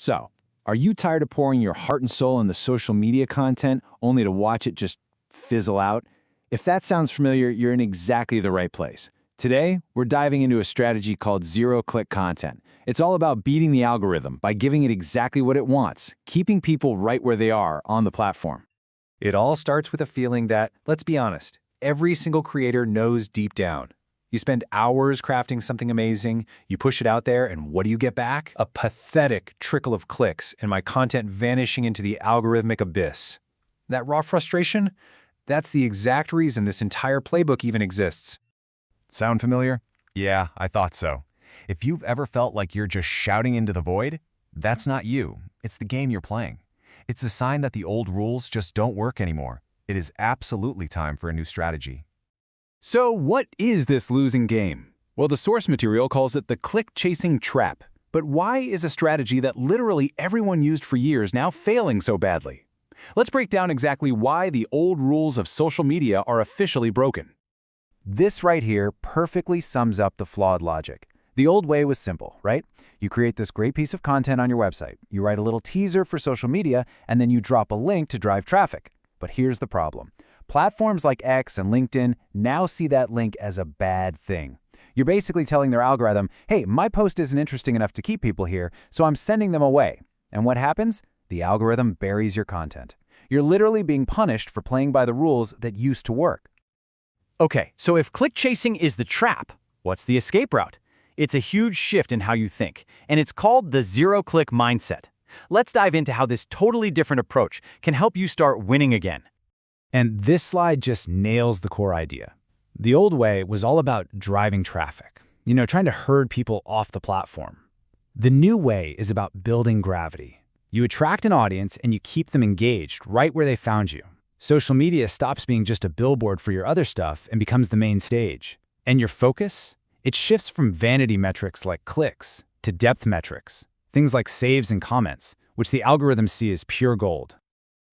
So, are you tired of pouring your heart and soul into social media content only to watch it just fizzle out? If that sounds familiar, you're in exactly the right place. Today, we're diving into a strategy called zero-click content. It's all about beating the algorithm by giving it exactly what it wants, keeping people right where they are on the platform. It all starts with a feeling that, let's be honest, every single creator knows deep down. You spend hours crafting something amazing, you push it out there, and what do you get back? A pathetic trickle of clicks and my content vanishing into the algorithmic abyss. That raw frustration? That's the exact reason this entire playbook even exists. Sound familiar? Yeah, I thought so. If you've ever felt like you're just shouting into the void, that's not you. It's the game you're playing. It's a sign that the old rules just don't work anymore. It is absolutely time for a new strategy. So what is this losing game? Well, the source material calls it the click-chasing trap. But why is a strategy that literally everyone used for years now failing so badly? Let's break down exactly why the old rules of social media are officially broken. This right here perfectly sums up the flawed logic. The old way was simple, right? You create this great piece of content on your website, you write a little teaser for social media, and then you drop a link to drive traffic. But here's the problem. Platforms like X and LinkedIn now see that link as a bad thing. You're basically telling their algorithm, hey, my post isn't interesting enough to keep people here, so I'm sending them away. And what happens? The algorithm buries your content. You're literally being punished for playing by the rules that used to work. Okay, so if click chasing is the trap, what's the escape route? It's a huge shift in how you think, and it's called the zero-click mindset. Let's dive into how this totally different approach can help you start winning again. And this slide just nails the core idea. The old way was all about driving traffic, trying to herd people off the platform. The new way is about building gravity. You attract an audience and you keep them engaged right where they found you. Social media stops being just a billboard for your other stuff and becomes the main stage. And your focus? It shifts from vanity metrics like clicks to depth metrics, things like saves and comments, which the algorithms see as pure gold.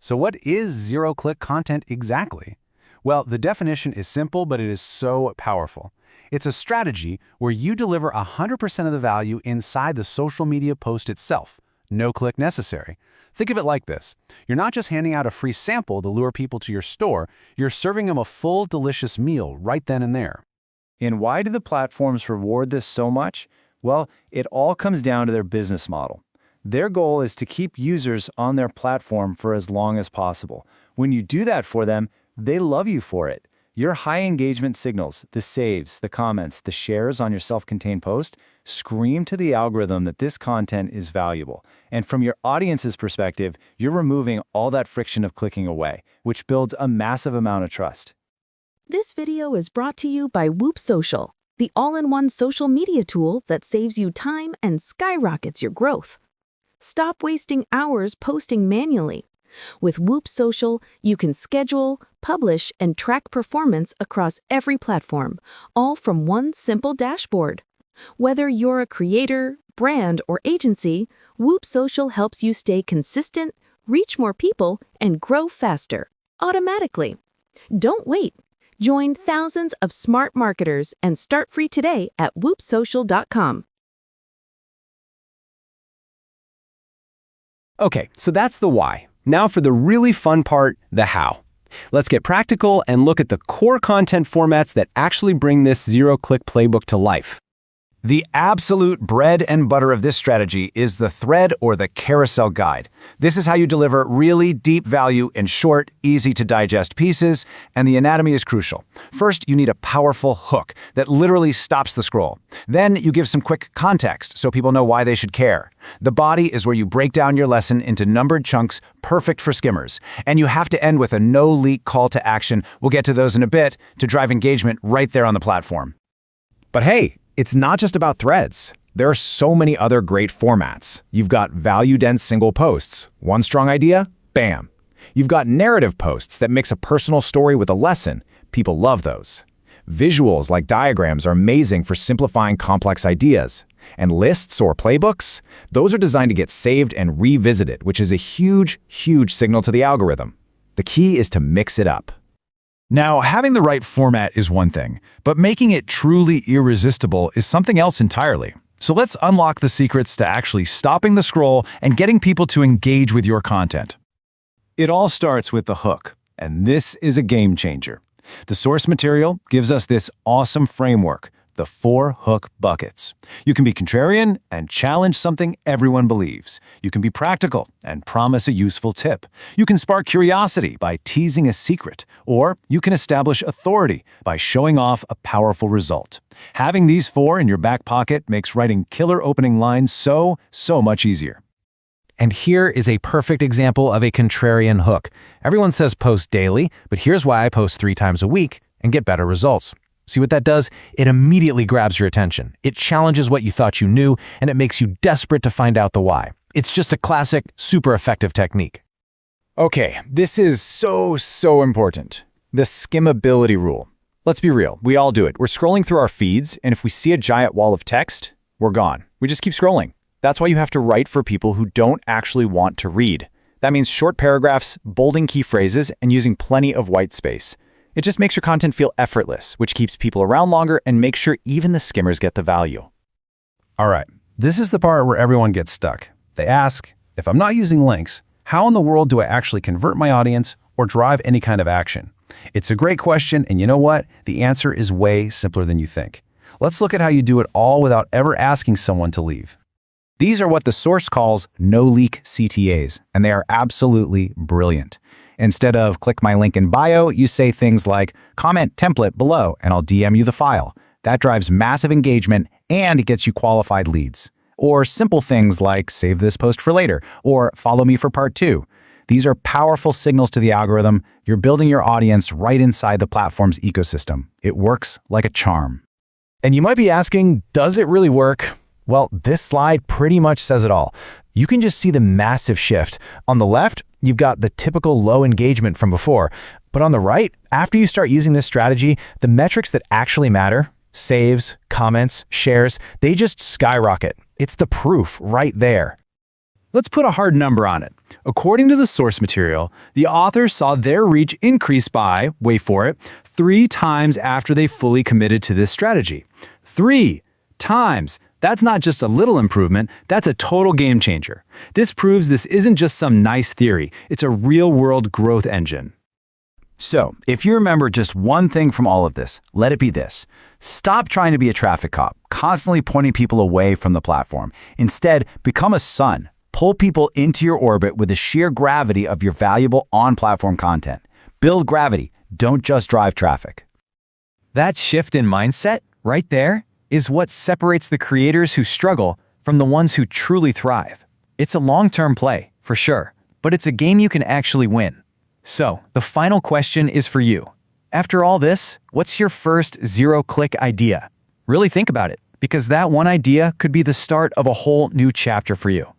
So what is zero-click content exactly? Well, the definition is simple, but it is so powerful. It's a strategy where you deliver 100% of the value inside the social media post itself. No click necessary. Think of it like this. You're not just handing out a free sample to lure people to your store, you're serving them a full, delicious meal right then and there. And why do the platforms reward this so much? Well, it all comes down to their business model. Their goal is to keep users on their platform for as long as possible. When you do that for them, they love you for it. Your high engagement signals, the saves, the comments, the shares on your self-contained post, scream to the algorithm that this content is valuable. And from your audience's perspective, you're removing all that friction of clicking away, which builds a massive amount of trust. This video is brought to you by Whoop Social, the all-in-one social media tool that saves you time and skyrockets your growth. Stop wasting hours posting manually. With Whoop Social, you can schedule, publish, and track performance across every platform, all from one simple dashboard. Whether you're a creator, brand, or agency, Whoop Social helps you stay consistent, reach more people, and grow faster, automatically. Don't wait. Join thousands of smart marketers and start free today at whoopsocial.com. Okay, so that's the why. Now for the really fun part, the how. Let's get practical and look at the core content formats that actually bring this zero-click playbook to life. The absolute bread and butter of this strategy is the thread or the carousel guide. This is how you deliver really deep value in short, easy-to-digest pieces, and the anatomy is crucial. First, you need a powerful hook that literally stops the scroll. Then you give some quick context so people know why they should care. The body is where you break down your lesson into numbered chunks, perfect for skimmers. And you have to end with a no-leak call to action, we'll get to those in a bit, to drive engagement right there on the platform. But hey, it's not just about threads. There are so many other great formats. You've got value-dense single posts. One strong idea? Bam. You've got narrative posts that mix a personal story with a lesson. People love those. Visuals like diagrams are amazing for simplifying complex ideas. And lists or playbooks? Those are designed to get saved and revisited, which is a huge, huge signal to the algorithm. The key is to mix it up. Now, having the right format is one thing, but making it truly irresistible is something else entirely. So let's unlock the secrets to actually stopping the scroll and getting people to engage with your content. It all starts with the hook, and this is a game changer. The source material gives us this awesome framework, the 4 hook buckets. You can be contrarian and challenge something everyone believes. You can be practical and promise a useful tip. You can spark curiosity by teasing a secret, or you can establish authority by showing off a powerful result. Having these 4 in your back pocket makes writing killer opening lines so much easier. And here is a perfect example of a contrarian hook. Everyone says post daily, but here's why I post 3 times a week and get better results. See what that does? It immediately grabs your attention. It challenges what you thought you knew, and it makes you desperate to find out the why. It's just a classic, super effective technique. Okay, this is so important. The skimmability rule. Let's be real, we all do it. We're scrolling through our feeds, and if we see a giant wall of text, we're gone. We just keep scrolling. That's why you have to write for people who don't actually want to read. That means short paragraphs, bolding key phrases, and using plenty of white space. It just makes your content feel effortless, which keeps people around longer and makes sure even the skimmers get the value. All right, this is the part where everyone gets stuck. They ask, if I'm not using links, how in the world do I actually convert my audience or drive any kind of action? It's a great question, and you know what? The answer is way simpler than you think. Let's look at how you do it all without ever asking someone to leave. These are what the source calls no-leak CTAs, and they are absolutely brilliant. Instead of click my link in bio, you say things like comment template below and I'll DM you the file. That drives massive engagement and it gets you qualified leads. Or simple things like save this post for later or follow me for part 2. These are powerful signals to the algorithm. You're building your audience right inside the platform's ecosystem. It works like a charm. And you might be asking, does it really work? Well, this slide pretty much says it all. You can just see the massive shift. On the left, you've got the typical low engagement from before. But on the right, after you start using this strategy, the metrics that actually matter, saves, comments, shares, they just skyrocket. It's the proof right there. Let's put a hard number on it. According to the source material, the authors saw their reach increase by, wait for it, 3 times after they fully committed to this strategy. 3 times. That's not just a little improvement, that's a total game changer. This proves this isn't just some nice theory, it's a real-world growth engine. So, if you remember just one thing from all of this, let it be this. Stop trying to be a traffic cop, constantly pointing people away from the platform. Instead, become a sun. Pull people into your orbit with the sheer gravity of your valuable on-platform content. Build gravity, don't just drive traffic. That shift in mindset, right there, is what separates the creators who struggle from the ones who truly thrive. It's a long-term play, for sure, but it's a game you can actually win. So, the final question is for you. After all this, what's your first zero-click idea? Really think about it, because that one idea could be the start of a whole new chapter for you.